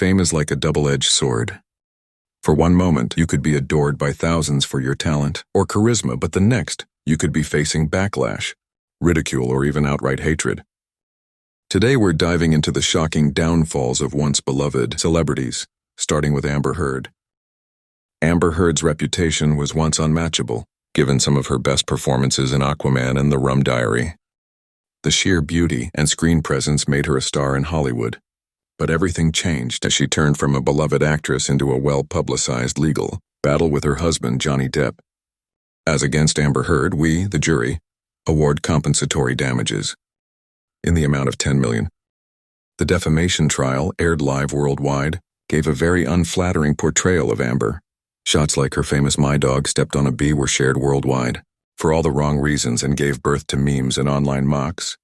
Fame is like a double-edged sword. For one moment, you could be adored by thousands for your talent or charisma, but the next, you could be facing backlash, ridicule, or even outright hatred. Today we're diving into the shocking downfalls of once beloved celebrities, starting with Amber Heard. Amber Heard's reputation was once unmatchable, given some of her best performances in Aquaman and The Rum Diary. The sheer beauty and screen presence made her a star in Hollywood. But everything changed as she turned from a beloved actress into a well-publicized legal battle with her husband, Johnny Depp. As against Amber Heard, we, the jury, award compensatory damages in the amount of $10 million. The defamation trial, aired live worldwide, gave a very unflattering portrayal of Amber. Shots like her famous "My dog stepped on a bee" were shared worldwide, for all the wrong reasons, and gave birth to memes and online mocks.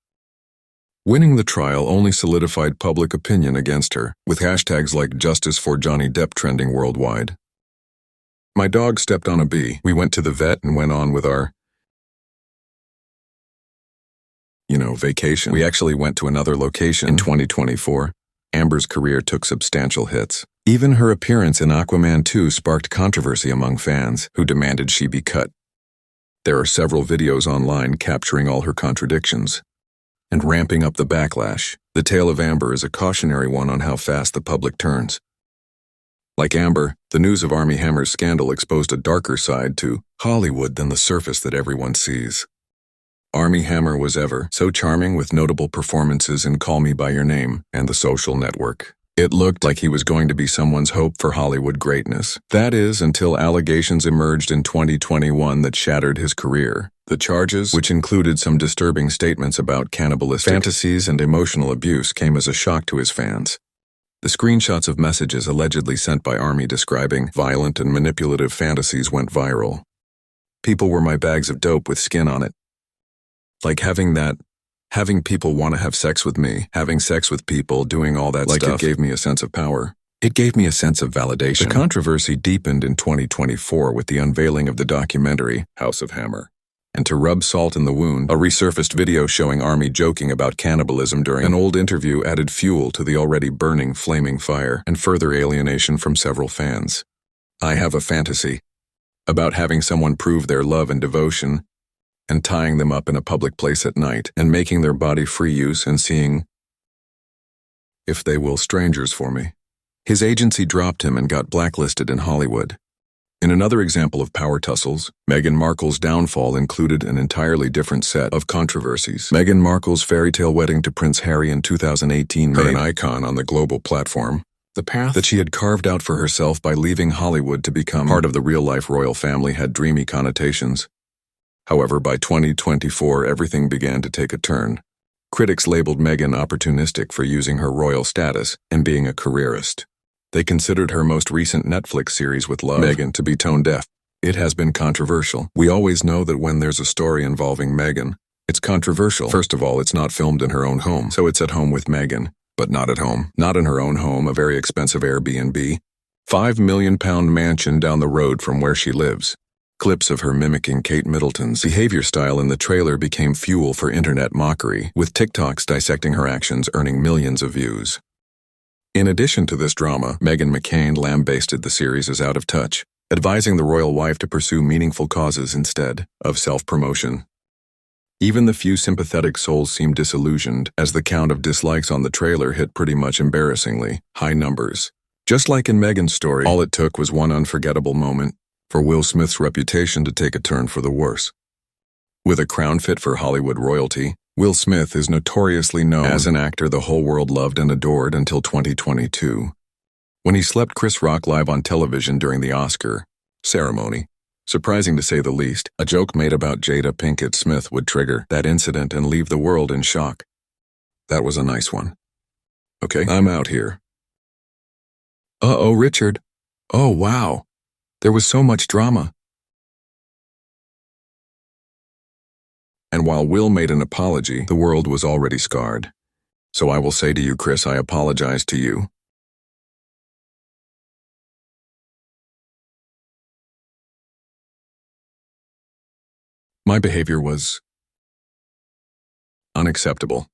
Winning the trial only solidified public opinion against her, with hashtags like "Justice for Johnny Depp" trending worldwide. "My dog stepped on a bee. We went to the vet and went on with our vacation. We actually went to another location." In 2024, Amber's career took substantial hits. Even her appearance in Aquaman 2 sparked controversy among fans, who demanded she be cut. There are several videos online capturing all her contradictions and ramping up the backlash. The tale of Amber is a cautionary one on how fast the public turns. Like Amber, the news of Armie Hammer's scandal exposed a darker side to Hollywood than the surface that everyone sees. Armie Hammer was ever so charming, with notable performances in Call Me By Your Name and The Social Network. It looked like he was going to be someone's hope for Hollywood greatness. That is, until allegations emerged in 2021 that shattered his career. The charges, which included some disturbing statements about cannibalistic fantasies and emotional abuse, came as a shock to his fans. The screenshots of messages allegedly sent by Armie describing violent and manipulative fantasies went viral. "People were my bags of dope with skin on it. Like having people want to have sex with me, having sex with people, doing all that stuff. It gave me a sense of power. It gave me a sense of validation." The controversy deepened in 2024 with the unveiling of the documentary House of Hammer. And to rub salt in the wound, a resurfaced video showing Armie joking about cannibalism during an old interview added fuel to the already burning flaming fire and further alienation from several fans. "I have a fantasy about having someone prove their love and devotion and tying them up in a public place at night and making their body free use and seeing if they will strangers for me." His agency dropped him and got blacklisted in Hollywood. In another example of power tussles, Meghan Markle's downfall included an entirely different set of controversies. Meghan Markle's fairy-tale wedding to Prince Harry in 2018 made her an icon on the global platform. The path that she had carved out for herself by leaving Hollywood to become part of the real-life royal family had dreamy connotations. However, by 2024, everything began to take a turn. Critics labeled Meghan opportunistic for using her royal status and being a careerist. They considered her most recent Netflix series with Meghan to be tone-deaf. It has been controversial. We always know that when there's a story involving Meghan, it's controversial. First of all, it's not filmed in her own home, so it's at home with Meghan, but not at home. Not in her own home, a very expensive Airbnb, £5 million mansion down the road from where she lives. Clips of her mimicking Kate Middleton's behavior style in the trailer became fuel for internet mockery, with TikToks dissecting her actions earning millions of views. In addition to this drama, Meghan McCain lambasted the series as out of touch, advising the royal wife to pursue meaningful causes instead of self-promotion. Even the few sympathetic souls seemed disillusioned, as the count of dislikes on the trailer hit pretty much embarrassingly high numbers. Just like in Meghan's story, all it took was one unforgettable moment for Will Smith's reputation to take a turn for the worse. With a crown fit for Hollywood royalty, Will Smith is notoriously known as an actor the whole world loved and adored until 2022, when he slept Chris Rock live on television during the Oscar ceremony. Surprising to say the least, a joke made about Jada Pinkett Smith would trigger that incident and leave the world in shock. That was a nice one. Okay, I'm out here. Uh-oh, Richard. Oh, wow. There was so much drama. And while Will made an apology, the world was already scarred. So I will say to you, Chris, I apologize to you. My behavior was unacceptable,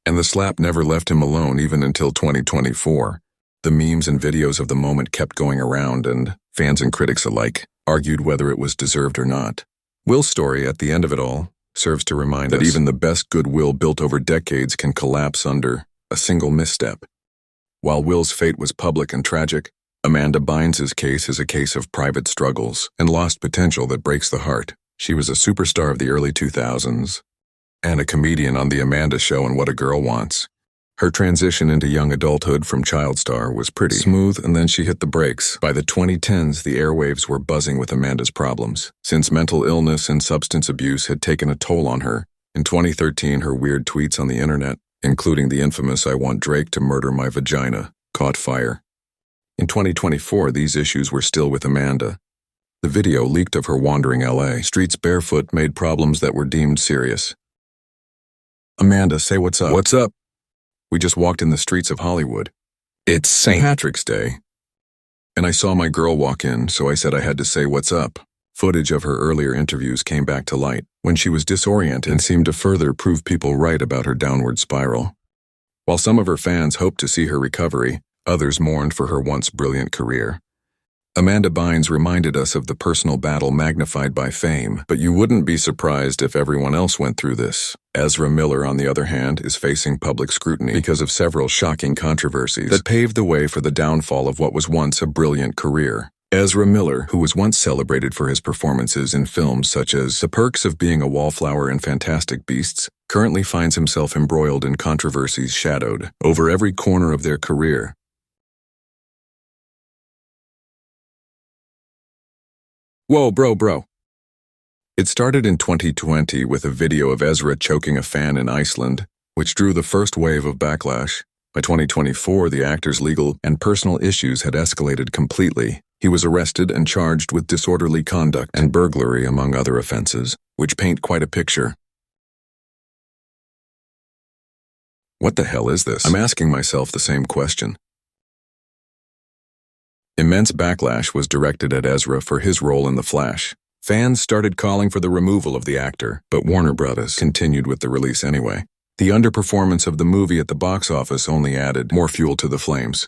and the slap never left him alone even until 2024. The memes and videos of the moment kept going around, and fans and critics alike argued whether it was deserved or not. Will's story, at the end of it all, serves to remind us that even the best goodwill built over decades can collapse under a single misstep. While Will's fate was public and tragic, Amanda Bynes' case is a case of private struggles and lost potential that breaks the heart. She was a superstar of the early 2000s and a comedian on The Amanda Show and What a Girl Wants. Her transition into young adulthood from child star was pretty smooth, and then she hit the brakes. By the 2010s, the airwaves were buzzing with Amanda's problems. Since mental illness and substance abuse had taken a toll on her, in 2013 her weird tweets on the internet, including the infamous "I want Drake to murder my vagina," caught fire. In 2024, these issues were still with Amanda. The video leaked of her wandering LA streets barefoot made problems that were deemed serious. "Amanda, say what's up." "What's up?" "We just walked in the streets of Hollywood. It's St. Patrick's Day. And I saw my girl walk in, so I said I had to say what's up." Footage of her earlier interviews came back to light when she was disoriented and seemed to further prove people right about her downward spiral. While some of her fans hoped to see her recovery, others mourned for her once brilliant career. Amanda Bynes reminded us of the personal battle magnified by fame, but you wouldn't be surprised if everyone else went through this. Ezra Miller, on the other hand, is facing public scrutiny because of several shocking controversies that paved the way for the downfall of what was once a brilliant career. Ezra Miller, who was once celebrated for his performances in films such as The Perks of Being a Wallflower and Fantastic Beasts, currently finds himself embroiled in controversies shadowed over every corner of their career. Whoa, bro. It started in 2020 with a video of Ezra choking a fan in Iceland, which drew the first wave of backlash. By 2024, the actor's legal and personal issues had escalated completely. He was arrested and charged with disorderly conduct and burglary, among other offenses, which paint quite a picture. What the hell is this? I'm asking myself the same question. Immense backlash was directed at Ezra for his role in The Flash. Fans started calling for the removal of the actor, but Warner Bros. Continued with the release anyway. The underperformance of the movie at the box office only added more fuel to the flames.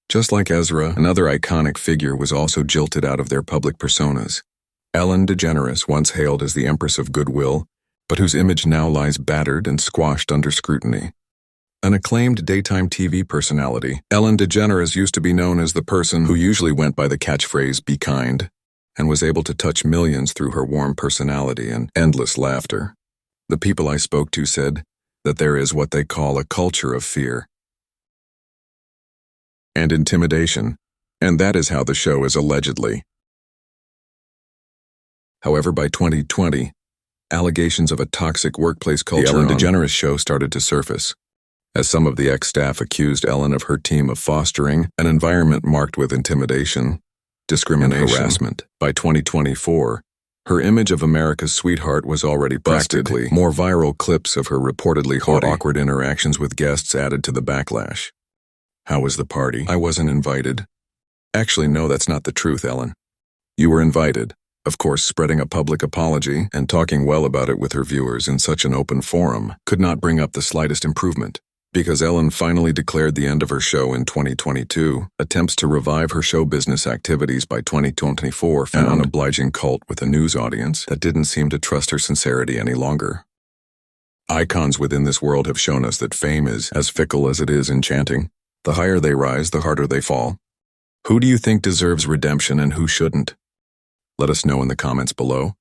Just like Ezra, another iconic figure was also jilted out of their public personas. Ellen DeGeneres, once hailed as the Empress of Goodwill, but whose image now lies battered and squashed under scrutiny. An acclaimed daytime TV personality, Ellen DeGeneres used to be known as the person who usually went by the catchphrase "be kind," and was able to touch millions through her warm personality and endless laughter. The people I spoke to said that there is what they call a culture of fear and intimidation, and that is how the show is allegedly. However, by 2020, allegations of a toxic workplace culture on the Ellen DeGeneres show started to surface, as some of the ex-staff accused Ellen of her team of fostering an environment marked with intimidation, discrimination, and harassment. By 2024, her image of America's sweetheart was already busted. More viral clips of her reportedly hot, awkward interactions with guests added to the backlash. How was the party? I wasn't invited. Actually, no, that's not the truth, Ellen. You were invited. Of course, spreading a public apology and talking well about it with her viewers in such an open forum could not bring up the slightest improvement. Because Ellen finally declared the end of her show in 2022, attempts to revive her show business activities by 2024 found an unobliging cult with a news audience that didn't seem to trust her sincerity any longer. Icons within this world have shown us that fame is as fickle as it is enchanting. The higher they rise, the harder they fall. Who do you think deserves redemption and who shouldn't? Let us know in the comments below.